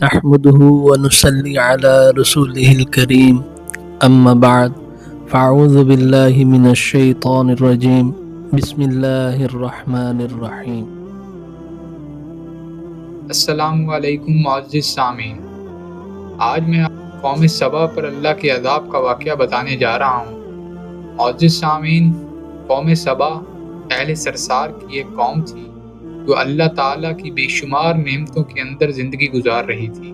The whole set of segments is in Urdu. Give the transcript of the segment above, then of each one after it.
نحمده ونصلي على رسوله الكريم أما بعد فأعوذ بالله من الشيطان الرجيم بسم الله الرحمن الرحيم. السلام علیکم معزز سامعین، آج میں آپ کو قوم سبا پر اللہ کے عذاب کا واقعہ بتانے جا رہا ہوں۔ معزز سامعین، قوم سبا اہل سرسار کی ایک قوم تھی جو اللہ تعالیٰ کی بے شمار نعمتوں کے اندر زندگی گزار رہی تھی۔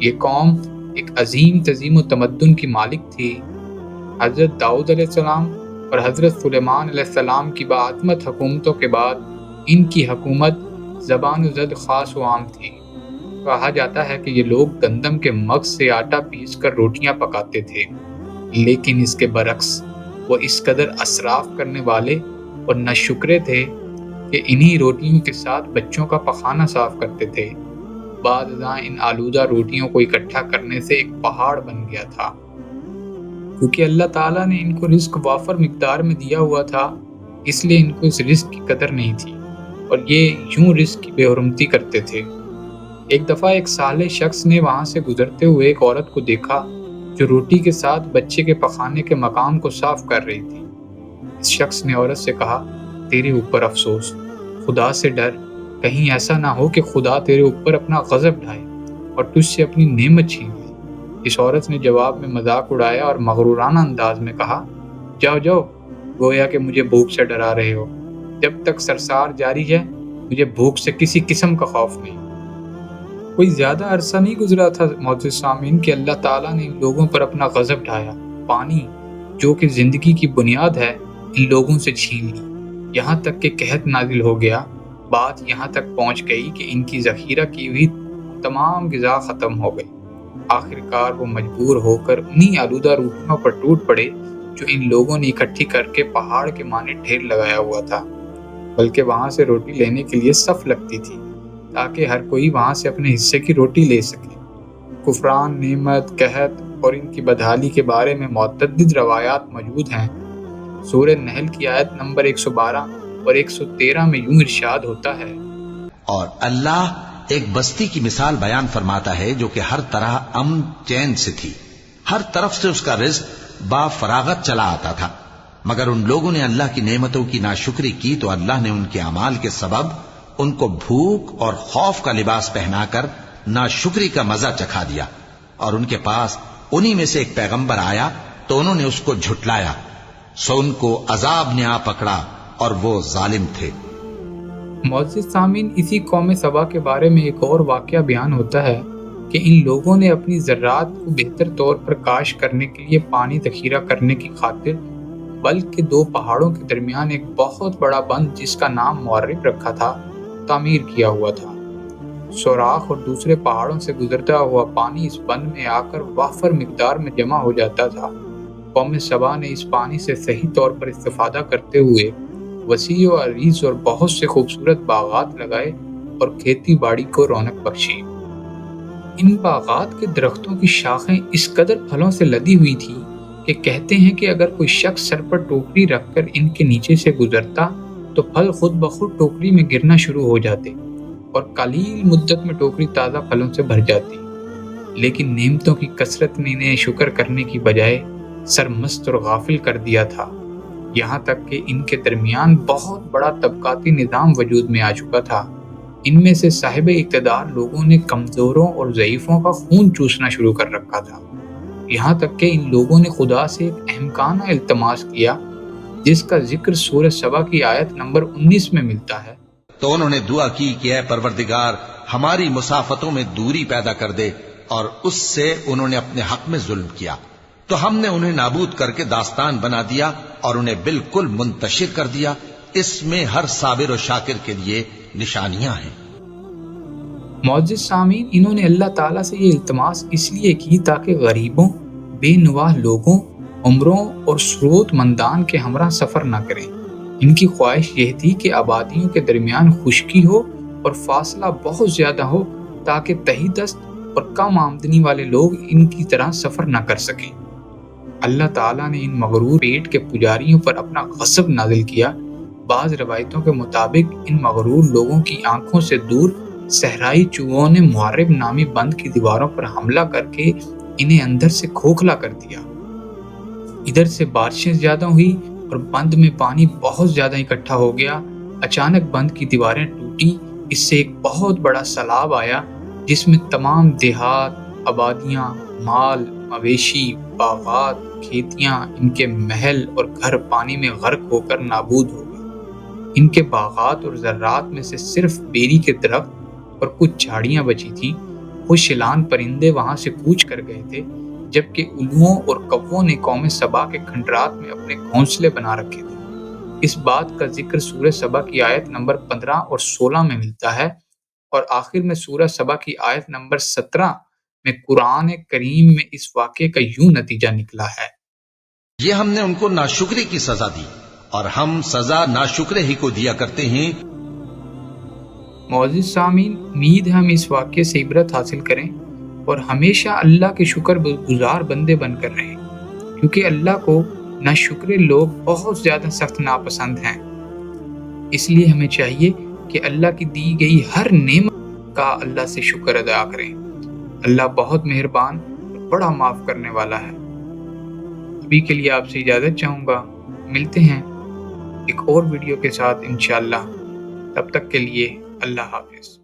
یہ قوم ایک عظیم تہذیب و تمدن کی مالک تھی۔ حضرت داؤد علیہ السلام اور حضرت سلیمان علیہ السلام کی باعظمت حکومتوں کے بعد ان کی حکومت زبان و زد خاص و عام تھی۔ کہا جاتا ہے کہ یہ لوگ گندم کے مغز سے آٹا پیس کر روٹیاں پکاتے تھے، لیکن اس کے برعکس وہ اس قدر اسراف کرنے والے اور ناشکرے تھے کہ انہی روٹیوں کے ساتھ بچوں کا پخانہ صاف کرتے تھے۔ بعض ازاں ان آلودہ روٹیوں کو اکٹھا کرنے سے ایک پہاڑ بن گیا تھا۔ کیونکہ اللہ تعالیٰ نے ان کو رزق وافر مقدار میں دیا ہوا تھا، اس لیے ان کو اس رزق کی قدر نہیں تھی اور یہ یوں رزق کی بے حرمتی کرتے تھے۔ ایک دفعہ ایک صالح شخص نے وہاں سے گزرتے ہوئے ایک عورت کو دیکھا جو روٹی کے ساتھ بچے کے پخانے کے مقام کو صاف کر رہی تھی۔ اس شخص نے عورت سے کہا، تیرے اوپر افسوس، خدا سے ڈر، کہیں ایسا نہ ہو کہ خدا تیرے اوپر اپنا غضب ڈھائے اور تجھ سے اپنی نعمت چھین لے۔ اس عورت نے جواب میں مذاق اڑایا اور مغرورانہ انداز میں کہا، جاؤ جاؤ، گویا کہ مجھے بھوک سے ڈرا رہے ہو۔ جب تک سرسار جاری ہے مجھے بھوک سے کسی قسم کا خوف نہیں۔ کوئی زیادہ عرصہ نہیں گزرا تھا معزز سامعین کہ اللہ تعالیٰ نے ان لوگوں پر اپنا غضب ڈھایا۔ پانی جو کہ زندگی کی بنیاد ہے ان لوگوں سے چھین لی، یہاں تک کہ قحط نازل ہو گیا۔ بات یہاں تک پہنچ گئی کہ ان کی ذخیرہ کی ہوئی تمام غذا ختم ہو گئی۔ آخرکار وہ مجبور ہو کر انہی آلودہ روٹیوں پر ٹوٹ پڑے جو ان لوگوں نے اکٹھی کر کے پہاڑ کے مانے ڈھیر لگایا ہوا تھا، بلکہ وہاں سے روٹی لینے کے لیے صف لگتی تھی تاکہ ہر کوئی وہاں سے اپنے حصے کی روٹی لے سکے۔ کفران نعمت، قحط اور ان کی بدحالی کے بارے میں متعدد روایات موجود ہیں۔ سورہ نحل کی آیت نمبر 112 اور 113 میں یوں ارشاد ہوتا ہے، اور اللہ ایک بستی کی مثال بیان فرماتا ہے جو کہ ہر طرح امن چین سے تھی، ہر طرف سے اس کا رزق با فراغت چلا آتا تھا، مگر ان لوگوں نے اللہ کی نعمتوں کی ناشکری کی تو اللہ نے ان کے اعمال کے سبب ان کو بھوک اور خوف کا لباس پہنا کر ناشکری کا مزہ چکھا دیا، اور ان کے پاس انہی میں سے ایک پیغمبر آیا تو انہوں نے اس کو جھٹلایا، سو ان کو عذاب نے آ پکڑا اور وہ ظالم تھے۔ معزز سامعین، اسی قوم سبا کے بارے میں ایک اور واقعہ بیان ہوتا ہے کہ ان لوگوں نے اپنی زراعت کو بہتر طور پر کاشت کرنے کے لیے پانی ذخیرہ کرنے کی خاطر بلکہ دو پہاڑوں کے درمیان ایک بہت بڑا بند جس کا نام معرب رکھا تھا تعمیر کیا ہوا تھا۔ سوراخ اور دوسرے پہاڑوں سے گزرتا ہوا پانی اس بند میں آ کر وافر مقدار میں جمع ہو جاتا تھا۔ قوم سبا نے اس پانی سے صحیح طور پر استفادہ کرتے ہوئے وسیع و عریض اور بہت سے خوبصورت باغات لگائے اور کھیتی باڑی کو رونق بخشی۔ ان باغات کے درختوں کی شاخیں اس قدر پھلوں سے لدی ہوئی تھی کہ کہتے ہیں کہ اگر کوئی شخص سر پر ٹوکری رکھ کر ان کے نیچے سے گزرتا تو پھل خود بخود ٹوکری میں گرنا شروع ہو جاتے اور قلیل مدت میں ٹوکری تازہ پھلوں سے بھر جاتی۔ لیکن نعمتوں کی کثرت نے انہیں شکر کرنے کی بجائے سرمست اور غافل کر دیا تھا، یہاں تک کہ ان کے درمیان بہت بڑا طبقاتی نظام وجود میں آ چکا تھا۔ ان میں سے صاحب اقتدار لوگوں نے کمزوروں اور ضعیفوں کا خون چوسنا شروع کر رکھا تھا، یہاں تک کہ ان لوگوں نے خدا سے ایک احمقانہ التماس کیا جس کا ذکر سورہ سبا کی آیت نمبر 19 میں ملتا ہے۔ تو انہوں نے دعا کی کہ اے پروردگار ہماری مسافتوں میں دوری پیدا کر دے، اور اس سے انہوں نے اپنے حق میں ظلم کیا تو ہم نے انہیں نابود کر کے داستان بنا دیا اور انہیں بالکل منتشر کر دیا۔ اس میں ہر صابر و شاکر کے لیے نشانیاں ہیں۔ معزز سامعین، انہوں نے اللہ تعالیٰ سے یہ التماس اس لیے کی تاکہ غریبوں، بے نواح لوگوں، عمروں اور ثروت مندان کے ہمراہ سفر نہ کریں۔ ان کی خواہش یہ تھی کہ آبادیوں کے درمیان خشکی ہو اور فاصلہ بہت زیادہ ہو تاکہ تہی دست اور کم آمدنی والے لوگ ان کی طرح سفر نہ کر سکیں۔ اللہ تعالیٰ نے ان مغرور پیٹ کے پجاریوں پر اپنا غضب نازل کیا۔ بعض روایتوں کے مطابق ان مغرور لوگوں کی آنکھوں سے دور صحرائی چوہوں نے محارب نامی بند کی دیواروں پر حملہ کر کے انہیں اندر سے کھوکھلا کر دیا۔ ادھر سے بارشیں زیادہ ہوئی اور بند میں پانی بہت زیادہ اکٹھا ہو گیا۔ اچانک بند کی دیواریں ٹوٹی، اس سے ایک بہت بڑا سیلاب آیا جس میں تمام دیہات، آبادیاں، مال مویشی، باغات، کھیتیاں، ان کے محل اور گھر پانی میں غرق ہو کر نابود ہو گئے۔ ان کے باغات اور زراعت میں سے صرف بیری کے درخت اور کچھ جھاڑیاں بچی تھیں۔ خوش اعلان پرندے وہاں سے کوچ کر گئے تھے، جبکہ الوؤں اور کووں نے قوم سبا کے کھنڈرات میں اپنے گھونسلے بنا رکھے تھے۔ اس بات کا ذکر سورہ سبا کی آیت نمبر 15 اور 16 میں ملتا ہے، اور آخر میں سورہ سبا کی آیت نمبر 17 میں قرآن کریم میں اس واقعے کا یوں نتیجہ نکلا ہے: یہ ہم نے ان کو ناشکری کی سزا دی اور ہم سزا ناشکرے ہی کو دیا کرتے ہیں۔ معزز سامعین، امید ہے ہم اس واقعے سے عبرت حاصل کریں اور ہمیشہ اللہ کے شکر گزار بندے بن کر رہیں، کیونکہ اللہ کو ناشکرے لوگ بہت زیادہ سخت ناپسند ہیں۔ اس لیے ہمیں چاہیے کہ اللہ کی دی گئی ہر نعمت کا اللہ سے شکر ادا کریں۔ اللہ بہت مہربان اور بڑا معاف کرنے والا ہے۔ ابھی کے لیے آپ سے اجازت چاہوں گا، ملتے ہیں ایک اور ویڈیو کے ساتھ انشاءاللہ۔ تب تک کے لیے اللہ حافظ۔